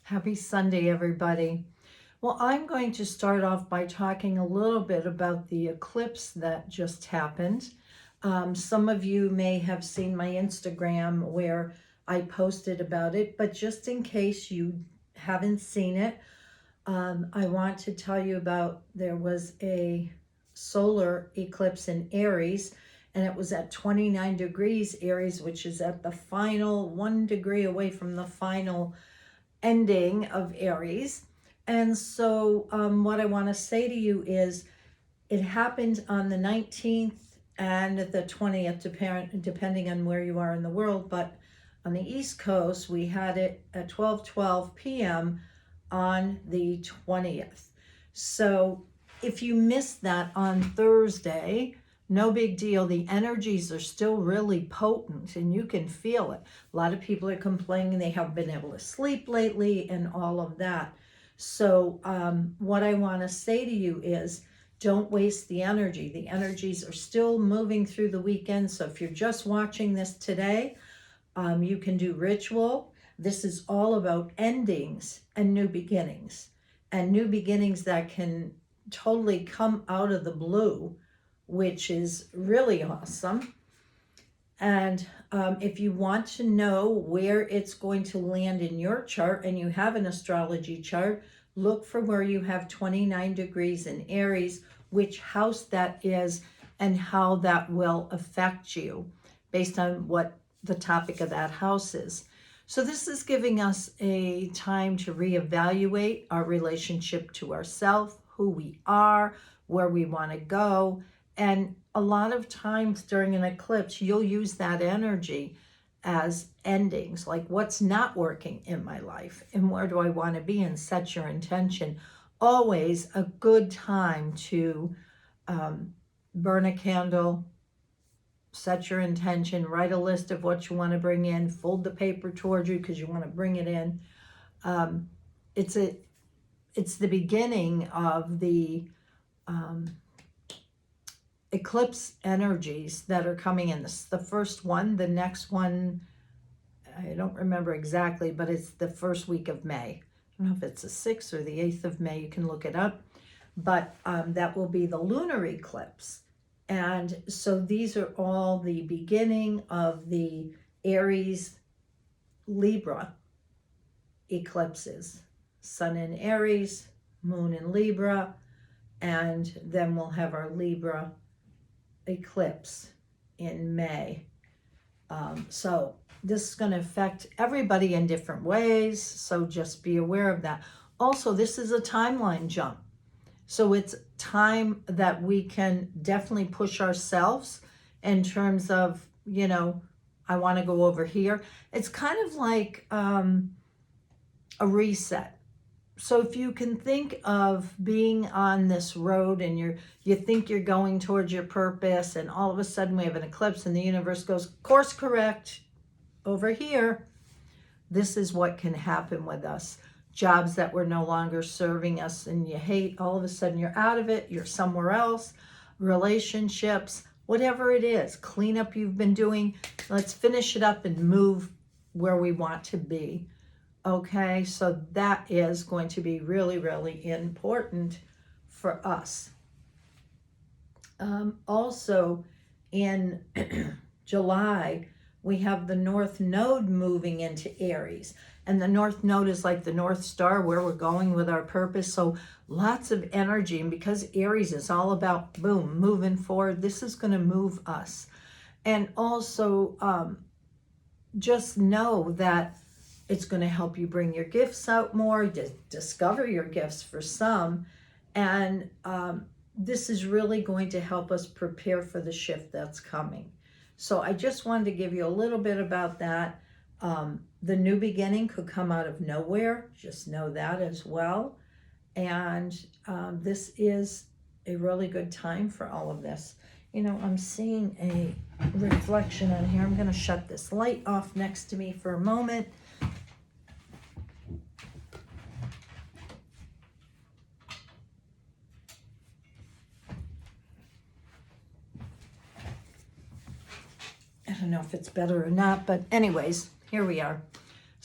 Happy Sunday, everybody. Well, I'm going to start off by talking a little bit about the eclipse that just happened. Some of you may have seen my Instagram where I posted about it, but just in case you haven't seen it, I want to tell you about there was a solar eclipse in Aries, and it was at 29 degrees Aries, which is at the final 1 degree away from the final ending of Aries. And so what I want to say to you is it happened on the 19th and the 20th, depending on where you are in the world. But on the East Coast, we had it at 12:12 p.m. on the 20th. So if you missed that on Thursday, no big deal. The energies are still really potent and you can feel it. A lot of people are complaining they haven't been able to sleep lately and all of that. So what I want to say to you is don't waste the energy. The energies are still moving through the weekend. So if you're just watching this today, you can do ritual. This is all about endings and new beginnings that can totally come out of the blue, which is really awesome. And if you want to know where it's going to land in your chart and you have an astrology chart, look for where you have 29 degrees in Aries, which house that is and how that will affect you based on what the topic of that house is. So this is giving us a time to reevaluate our relationship to ourselves, who we are, where we want to go. And a lot of times during an eclipse, you'll use that energy as endings, like what's not working in my life and where do I want to be, and set your intention. Always a good time to burn a candle, set your intention, write a list of what you want to bring in, fold the paper towards you because you want to bring it in. It's the beginning of the eclipse energies that are coming in. This is the first one. The next one, I don't remember exactly, but it's the first week of May. I don't know if it's the 6th or the 8th of May. You can look it up. But that will be the lunar eclipse. And so these are all the beginning of the Aries Libra eclipses. Sun in Aries, Moon in Libra, and then we'll have our Libra eclipse in May. So this is going to affect everybody in different ways, so just be aware of that. Also, this is a timeline jump, so it's time that we can definitely push ourselves in terms of, I want to go over here. It's kind of like a reset. So if you can think of being on this road and you think you're going towards your purpose, and all of a sudden we have an eclipse and the universe goes, course correct over here. This is what can happen with us. Jobs that were no longer serving us and you hate, all of a sudden you're out of it, you're somewhere else. Relationships, whatever it is, cleanup you've been doing, let's finish it up and move where we want to be. Okay, so that is going to be really, really important for us. Also, in July, we have the North Node moving into Aries. And the North Node is like the North Star, where we're going with our purpose. So lots of energy. And because Aries is all about, boom, moving forward, this is going to move us. And also, just know that it's going to help you bring your gifts out more, discover your gifts for some. And this is really going to help us prepare for the shift that's coming. So I just wanted to give you a little bit about that. The new beginning could come out of nowhere. Just know that as well. And this is a really good time for all of this. I'm seeing a reflection on here. I'm going to shut this light off next to me for a moment. I don't know if it's better or not, but anyways, here we are.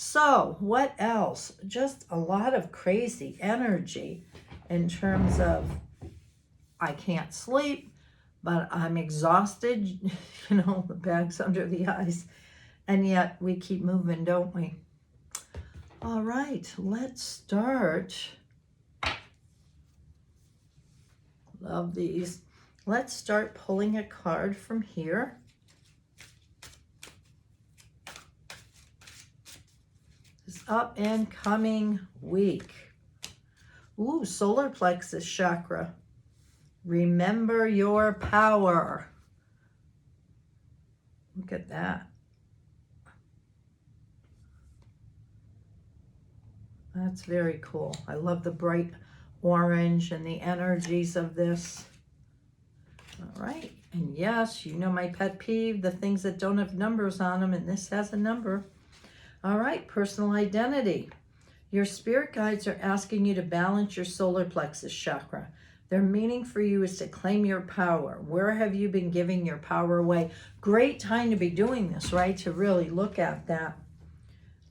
So what else? Just a lot of crazy energy in terms of I can't sleep, but I'm exhausted, the bags under the eyes, and yet we keep moving, don't we? All right, let's start. Love these. Let's start pulling a card from here. This up and coming week. Ooh, solar plexus chakra. Remember your power. Look at that. That's very cool. I love the bright orange and the energies of this. All right. And yes, you know my pet peeve, the things that don't have numbers on them, and this has a number. All right, personal identity. Your spirit guides are asking you to balance your solar plexus chakra. Their meaning for you is to claim your power. Where have you been giving your power away? Great time to be doing this, right? To really look at that.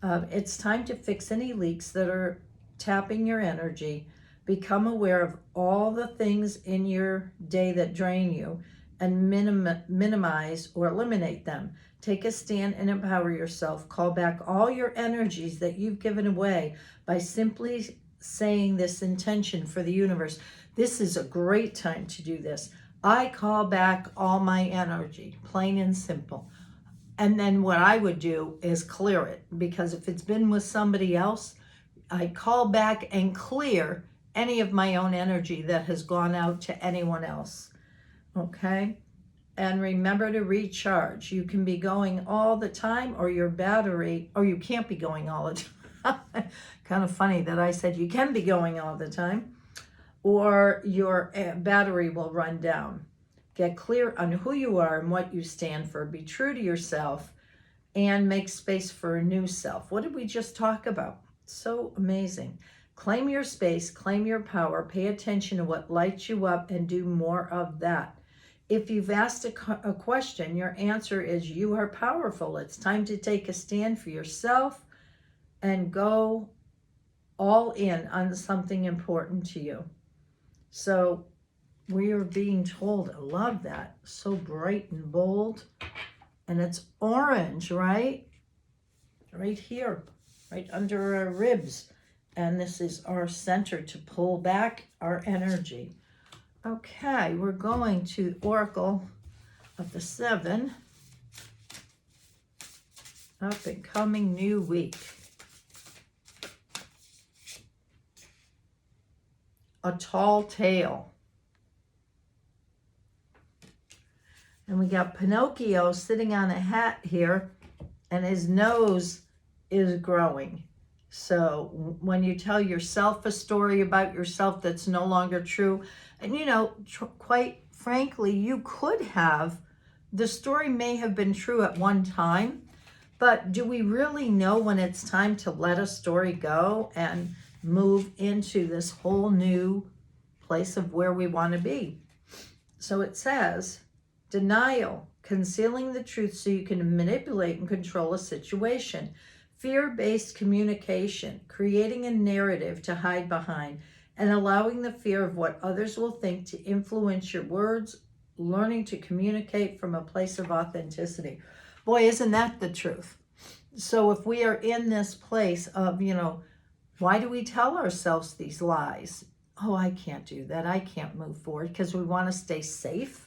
It's time to fix any leaks that are tapping your energy. Become aware of all the things in your day that drain you and minimize or eliminate them. Take a stand and empower yourself. Call back all your energies that you've given away by simply saying this intention for the universe. This is a great time to do this. I call back all my energy, plain and simple. And then what I would do is clear it, because if it's been with somebody else, I call back and clear any of my own energy that has gone out to anyone else. Okay? And remember to recharge. You can be going all the time, or your battery, or you can't be going all the time. Kind of funny that I said you can be going all the time, or your battery will run down. Get clear on who you are and what you stand for. Be true to yourself and make space for a new self. What did we just talk about? So amazing. Claim your space, claim your power, pay attention to what lights you up, and do more of that. If you've asked a question, your answer is you are powerful. It's time to take a stand for yourself and go all in on something important to you. So we are being told, I love that, so bright and bold. And it's orange, right? Right here, right under our ribs. And this is our center to pull back our energy. Okay, we're going to Oracle of the 7. Up and coming new week. A tall tale. And we got Pinocchio sitting on a hat here, and his nose is growing. So when you tell yourself a story about yourself that's no longer true, and quite frankly, you could have, the story may have been true at one time, but do we really know when it's time to let a story go and move into this whole new place of where we want to be? So it says, denial, concealing the truth so you can manipulate and control a situation. Fear-based communication, creating a narrative to hide behind, and allowing the fear of what others will think to influence your words, learning to communicate from a place of authenticity. Boy, isn't that the truth? So if we are in this place of, why do we tell ourselves these lies? Oh, I can't do that. I can't move forward because we want to stay safe.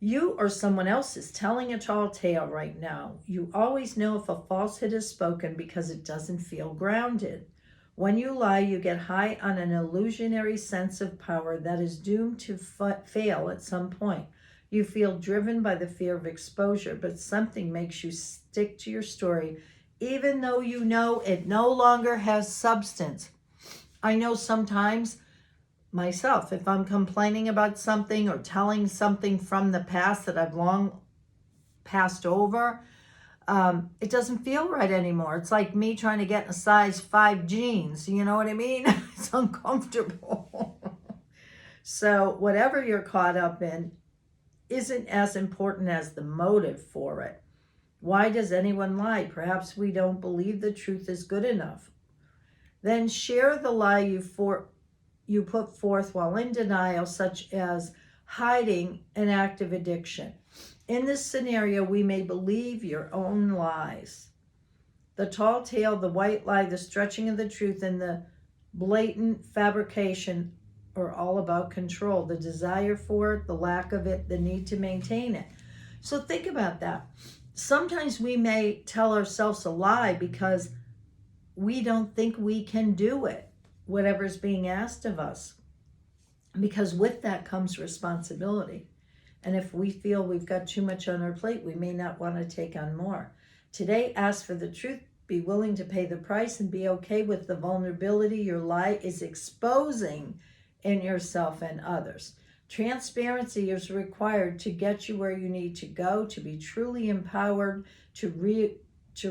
You or someone else is telling a tall tale right now. You always know if a falsehood is spoken because it doesn't feel grounded. When you lie, you get high on an illusionary sense of power that is doomed to fail at some point. You feel driven by the fear of exposure, but something makes you stick to your story, even though you know it no longer has substance. I know sometimes myself, if I'm complaining about something or telling something from the past that I've long passed over, it doesn't feel right anymore. It's like me trying to get in a size 5 jeans. You know what I mean? It's uncomfortable. So whatever you're caught up in isn't as important as the motive for it. Why does anyone lie? Perhaps we don't believe the truth is good enough. Then share the lie you put forth while in denial, such as hiding an active addiction. In this scenario, we may believe your own lies. The tall tale, the white lie, the stretching of the truth, and the blatant fabrication are all about control. The desire for it, the lack of it, the need to maintain it. So think about that. Sometimes we may tell ourselves a lie because we don't think we can do it, whatever's being asked of us. Because with that comes responsibility. And if we feel we've got too much on our plate, we may not want to take on more. Today, ask for the truth, be willing to pay the price, and be okay with the vulnerability your lie is exposing in yourself and others. Transparency is required to get you where you need to go, to be truly empowered, to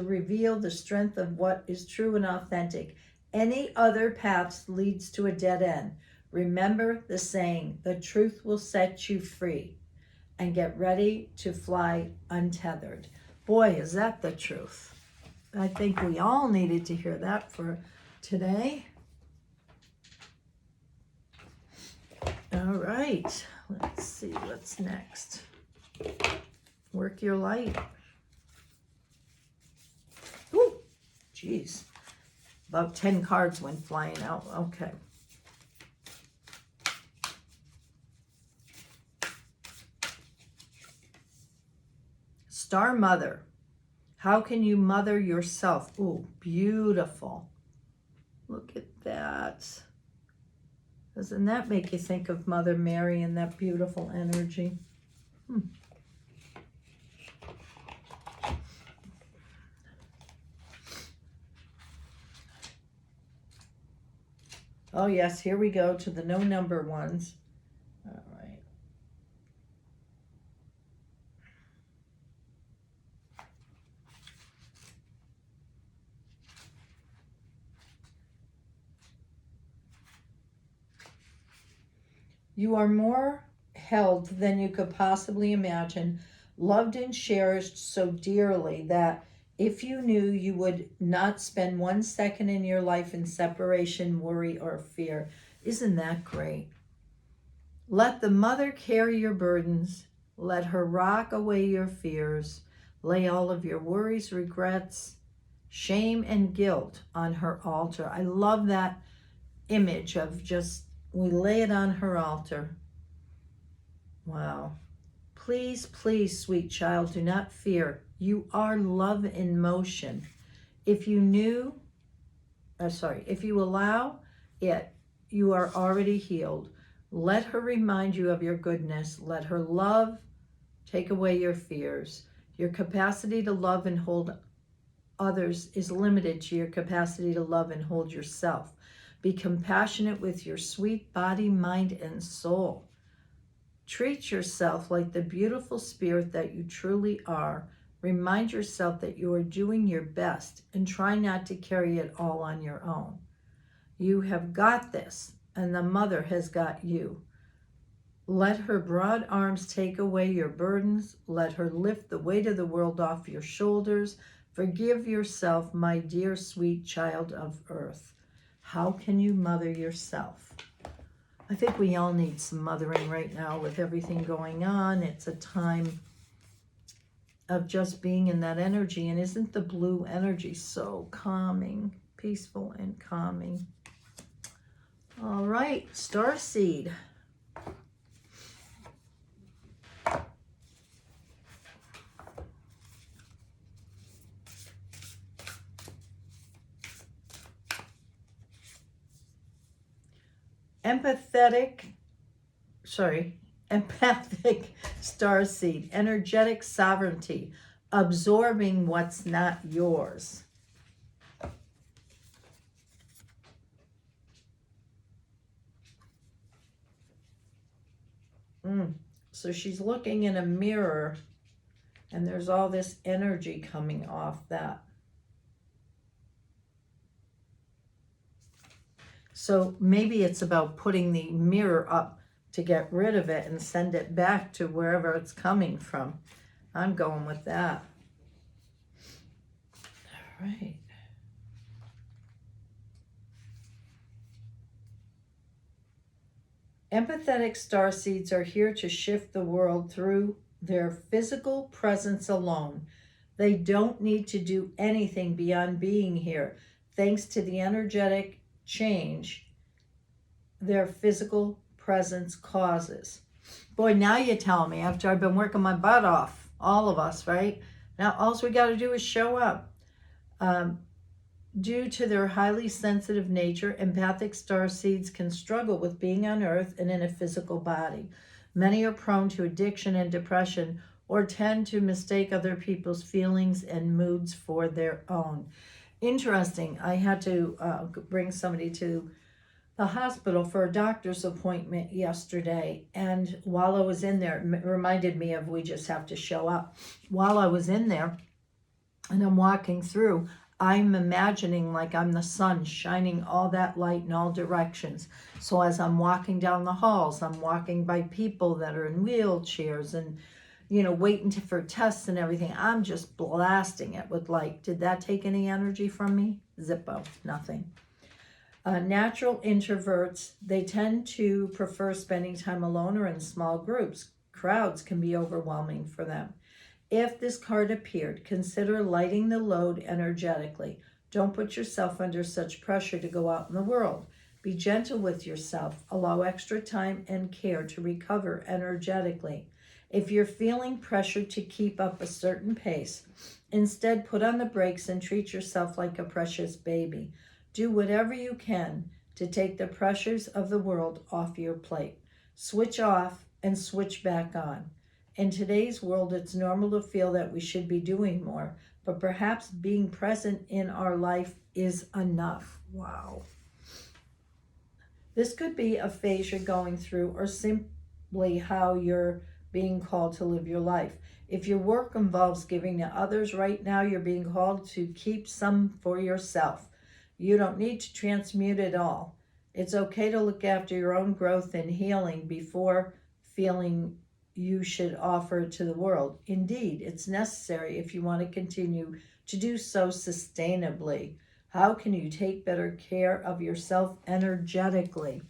reveal the strength of what is true and authentic. Any other path leads to a dead end. Remember the saying, the truth will set you free. And get ready to fly untethered. Boy, is that the truth. I think we all needed to hear that for today. All right, let's see what's next. Work your light. Ooh, geez. About 10 cards went flying out. Okay. Star Mother. How can you mother yourself? Ooh, beautiful. Look at that. Doesn't that make you think of Mother Mary and that beautiful energy? Oh yes, here we go to the no number ones. All right. You are more held than you could possibly imagine, loved and cherished so dearly that if you knew, you would not spend 1 second in your life in separation, worry, or fear. Isn't that great? Let the mother carry your burdens. Let her rock away your fears. Lay all of your worries, regrets, shame, and guilt on her altar. I love that image of just, we lay it on her altar. Wow. Please, please, sweet child, do not fear. You are love in motion. If you allow it, you are already healed. Let her remind you of your goodness. Let her love take away your fears. Your capacity to love and hold others is limited to your capacity to love and hold yourself. Be compassionate with your sweet body, mind, and soul. Treat yourself like the beautiful spirit that you truly are. Remind yourself that you are doing your best and try not to carry it all on your own. You have got this, and the mother has got you. Let her broad arms take away your burdens. Let her lift the weight of the world off your shoulders. Forgive yourself, my dear sweet child of earth. How can you mother yourself? I think we all need some mothering right now with everything going on. It's a time of just being in that energy. And isn't the blue energy so calming, peaceful and calming? All right, Starseed. Empathic starseed, energetic sovereignty, absorbing what's not yours. So she's looking in a mirror and there's all this energy coming off that. So maybe it's about putting the mirror up to get rid of it and send it back to wherever it's coming from. I'm going with that. right. Empathetic starseeds are here to shift the world through their physical presence alone. They don't need to do anything beyond being here, thanks to the energetic change their physical presence causes. Boy, now you tell me, after I've been working my butt off, all of us, right? Now all we got to do is show up. Due to their highly sensitive nature, empathic starseeds can struggle with being on Earth and in a physical body. Many are prone to addiction and depression, or tend to mistake other people's feelings and moods for their own. Interesting. I had to bring somebody to the hospital for a doctor's appointment yesterday, and while I was in there, it reminded me of we just have to show up. While I was in there and I'm walking through, I'm imagining like I'm the sun shining all that light in all directions. So as I'm walking down the halls, I'm walking by people that are in wheelchairs and, waiting for tests and everything. I'm just blasting it with light. Did that take any energy from me? Zippo, nothing. Natural introverts, they tend to prefer spending time alone or in small groups. Crowds can be overwhelming for them. If this card appeared, consider lighting the load energetically. Don't put yourself under such pressure to go out in the world. Be gentle with yourself. Allow extra time and care to recover energetically. If you're feeling pressured to keep up a certain pace, instead put on the brakes and treat yourself like a precious baby. Do whatever you can to take the pressures of the world off your plate. Switch off and switch back on. In today's world, it's normal to feel that we should be doing more, but perhaps being present in our life is enough. Wow. This could be a phase you're going through, or simply how you're being called to live your life. If your work involves giving to others right now, you're being called to keep some for yourself. You don't need to transmute it all. It's okay to look after your own growth and healing before feeling you should offer to the world. Indeed, it's necessary if you want to continue to do so sustainably. How can you take better care of yourself energetically?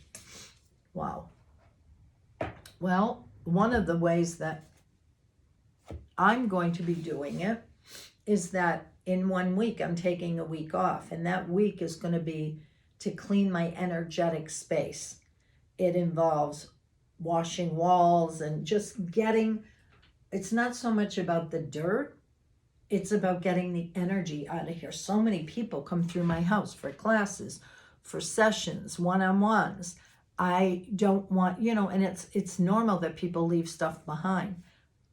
Wow. Well, one of the ways that I'm going to be doing it is that in 1 week, I'm taking a week off, and that week is going to be to clean my energetic space. It involves washing walls and just getting, it's not so much about the dirt, it's about getting the energy out of here. So many people come through my house for classes, for sessions, one-on-ones. I don't want, and it's normal that people leave stuff behind.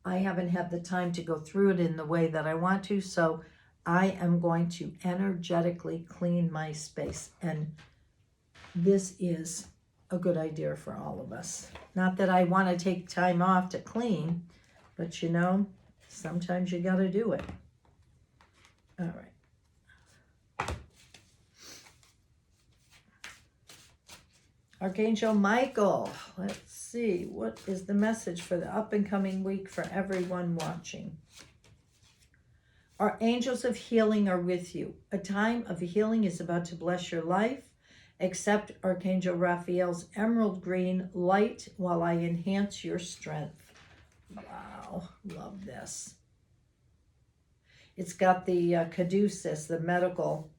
I haven't had the time to go through it in the way that I want to, so I am going to energetically clean my space. And this is a good idea for all of us. Not that I want to take time off to clean, but sometimes you got to do it. All right. Archangel Michael, let's see, what is the message for the up and coming week for everyone watching? Our angels of healing are with you. A time of healing is about to bless your life. Accept Archangel Raphael's emerald green light while I enhance your strength. Wow, love this. It's got the caduceus, the medical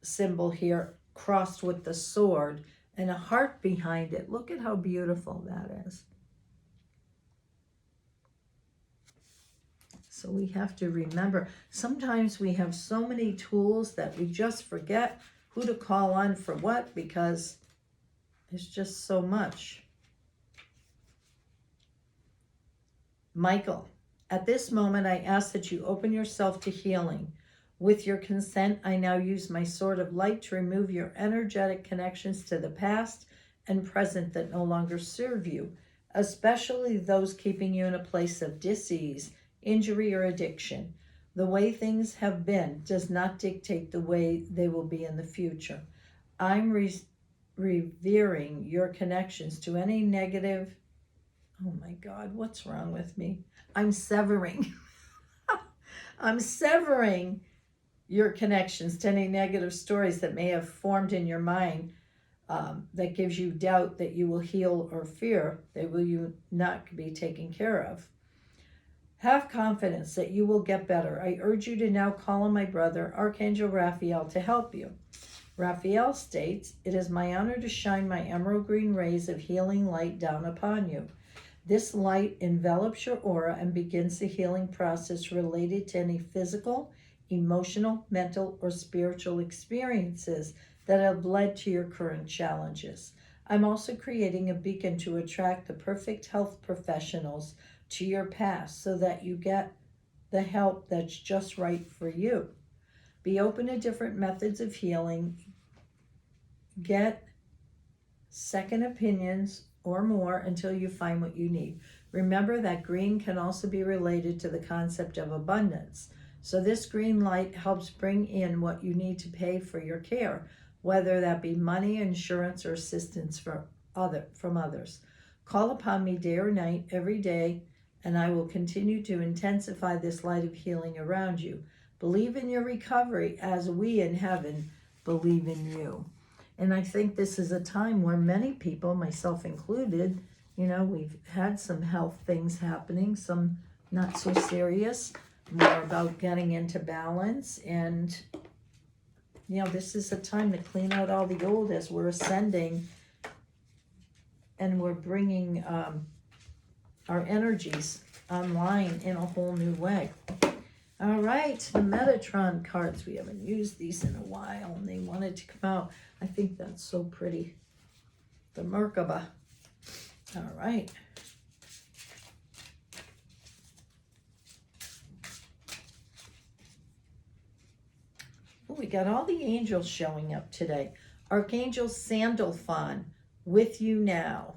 symbol here, crossed with the sword and a heart behind it. Look at how beautiful that is. So we have to remember, sometimes we have so many tools that we just forget who to call on for what, because there's just so much. Michael, at this moment, I ask that you open yourself to healing. With your consent, I now use my sword of light to remove your energetic connections to the past and present that no longer serve you, especially those keeping you in a place of dis-ease, injury, or addiction. The way things have been does not dictate the way they will be in the future. I'm revering your connections to any negative. Oh my God, what's wrong with me? I'm severing. I'm severing your connections to any negative stories that may have formed in your mind, that gives you doubt that you will heal or fear that will you not be taken care of. Have confidence that you will get better. I urge you to now call on my brother, Archangel Raphael, to help you. Raphael states, "It is my honor to shine my emerald green rays of healing light down upon you. This light envelops your aura and begins the healing process related to any physical, emotional, mental, or spiritual experiences that have led to your current challenges. I'm also creating a beacon to attract the perfect health professionals to your path so that you get the help that's just right for you. Be open to different methods of healing. Get second opinions or more until you find what you need." Remember that green can also be related to the concept of abundance. So this green light helps bring in what you need to pay for your care, whether that be money, insurance, or assistance from others. Call upon me day or night, every day, and I will continue to intensify this light of healing around you. Believe in your recovery as we in heaven believe in you. And I think this is a time where many people, myself included, we've had some health things happening, some not so serious, more about getting into balance. And, this is a time to clean out all the old as we're ascending and we're bringing our energies online in a whole new way. All right, the Metatron cards. We haven't used these in a while, and they wanted to come out. I think that's so pretty. The Merkaba. All right. Oh, we got all the angels showing up today. Archangel Sandalphon, with you now.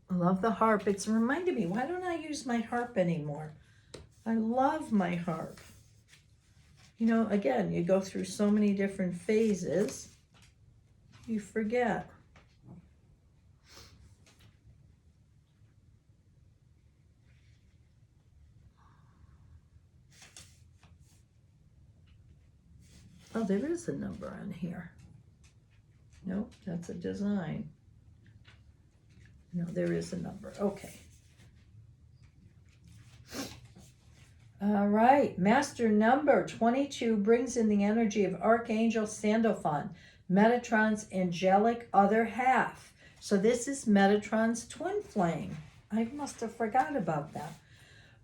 I love the harp. It's reminded me, why don't I use my harp anymore? I love my harp. Again, you go through so many different phases, you forget. Oh, there is a number on here. Nope, that's a design. No, there is a number. Okay. All right. Master number 22 brings in the energy of Archangel Sandalphon, Metatron's angelic other half. So this is Metatron's twin flame. I must have forgot about that.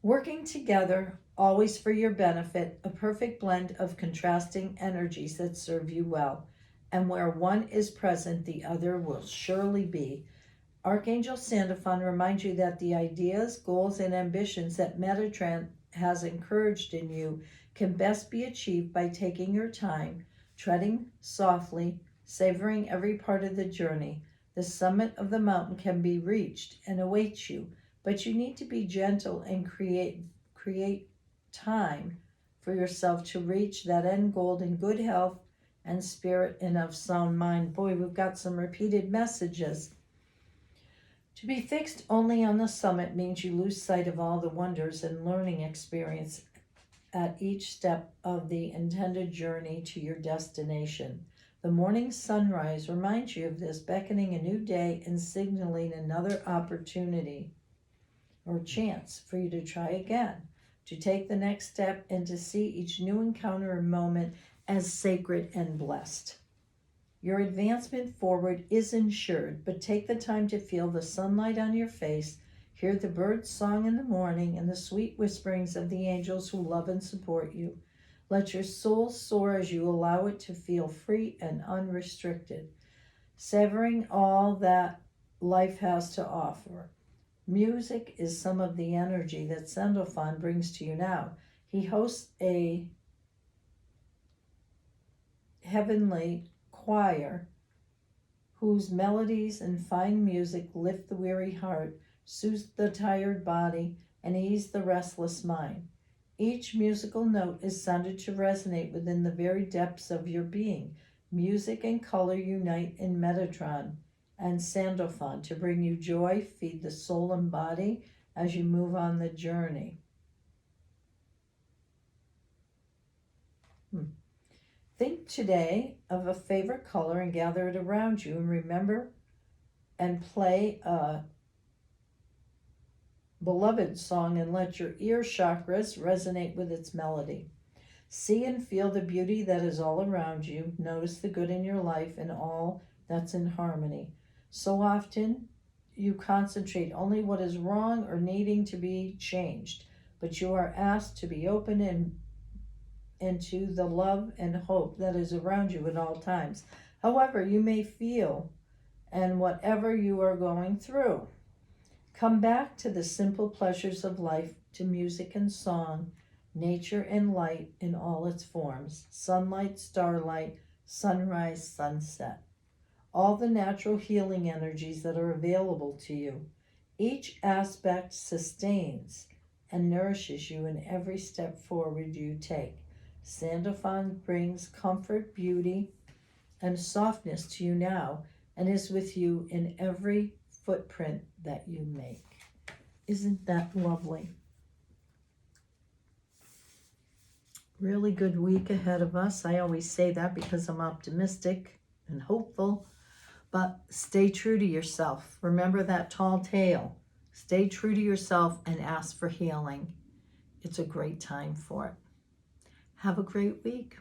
Working together, always for your benefit, a perfect blend of contrasting energies that serve you well. And where one is present, the other will surely be. Archangel Sandalphon reminds you that the ideas, goals, and ambitions that Metatron has encouraged in you can best be achieved by taking your time, treading softly, savoring every part of the journey. The summit of the mountain can be reached and awaits you, but you need to be gentle and create time for yourself to reach that end goal in good health and spirit and of sound mind. Boy, we've got some repeated messages. To be fixed only on the summit means you lose sight of all the wonders and learning experience at each step of the intended journey to your destination. The morning sunrise reminds you of this, beckoning a new day and signaling another opportunity or chance for you to try again, to take the next step and to see each new encounter or moment as sacred and blessed. Your advancement forward is ensured, but take the time to feel the sunlight on your face, hear the birds' song in the morning, and the sweet whisperings of the angels who love and support you. Let your soul soar as you allow it to feel free and unrestricted, savoring all that life has to offer. Music is some of the energy that Sandalphon brings to you now. He hosts a heavenly choir whose melodies and fine music lift the weary heart, soothe the tired body, and ease the restless mind. Each musical note is sounded to resonate within the very depths of your being. Music and color unite in Metatron and Sandalphon to bring you joy, feed the soul and body as you move on the journey. Think today of a favorite color and gather it around you, and remember and play a beloved song and let your ear chakras resonate with its melody. See and feel the beauty that is all around you. Notice the good in your life and all that's in harmony. So often you concentrate only what is wrong or needing to be changed, but you are asked to be open and into the love and hope that is around you at all times. However, you may feel and whatever you are going through. Come back to the simple pleasures of life, to music and song, nature and light in all its forms, sunlight, starlight, sunrise, sunset, all the natural healing energies that are available to you. Each aspect sustains and nourishes you in every step forward you take. Sandalphon brings comfort, beauty, and softness to you now and is with you in every footprint that you make. Isn't that lovely? Really good week ahead of us. I always say that because I'm optimistic and hopeful, but stay true to yourself. Remember that tall tale. Stay true to yourself and ask for healing. It's a great time for it. Have a great week.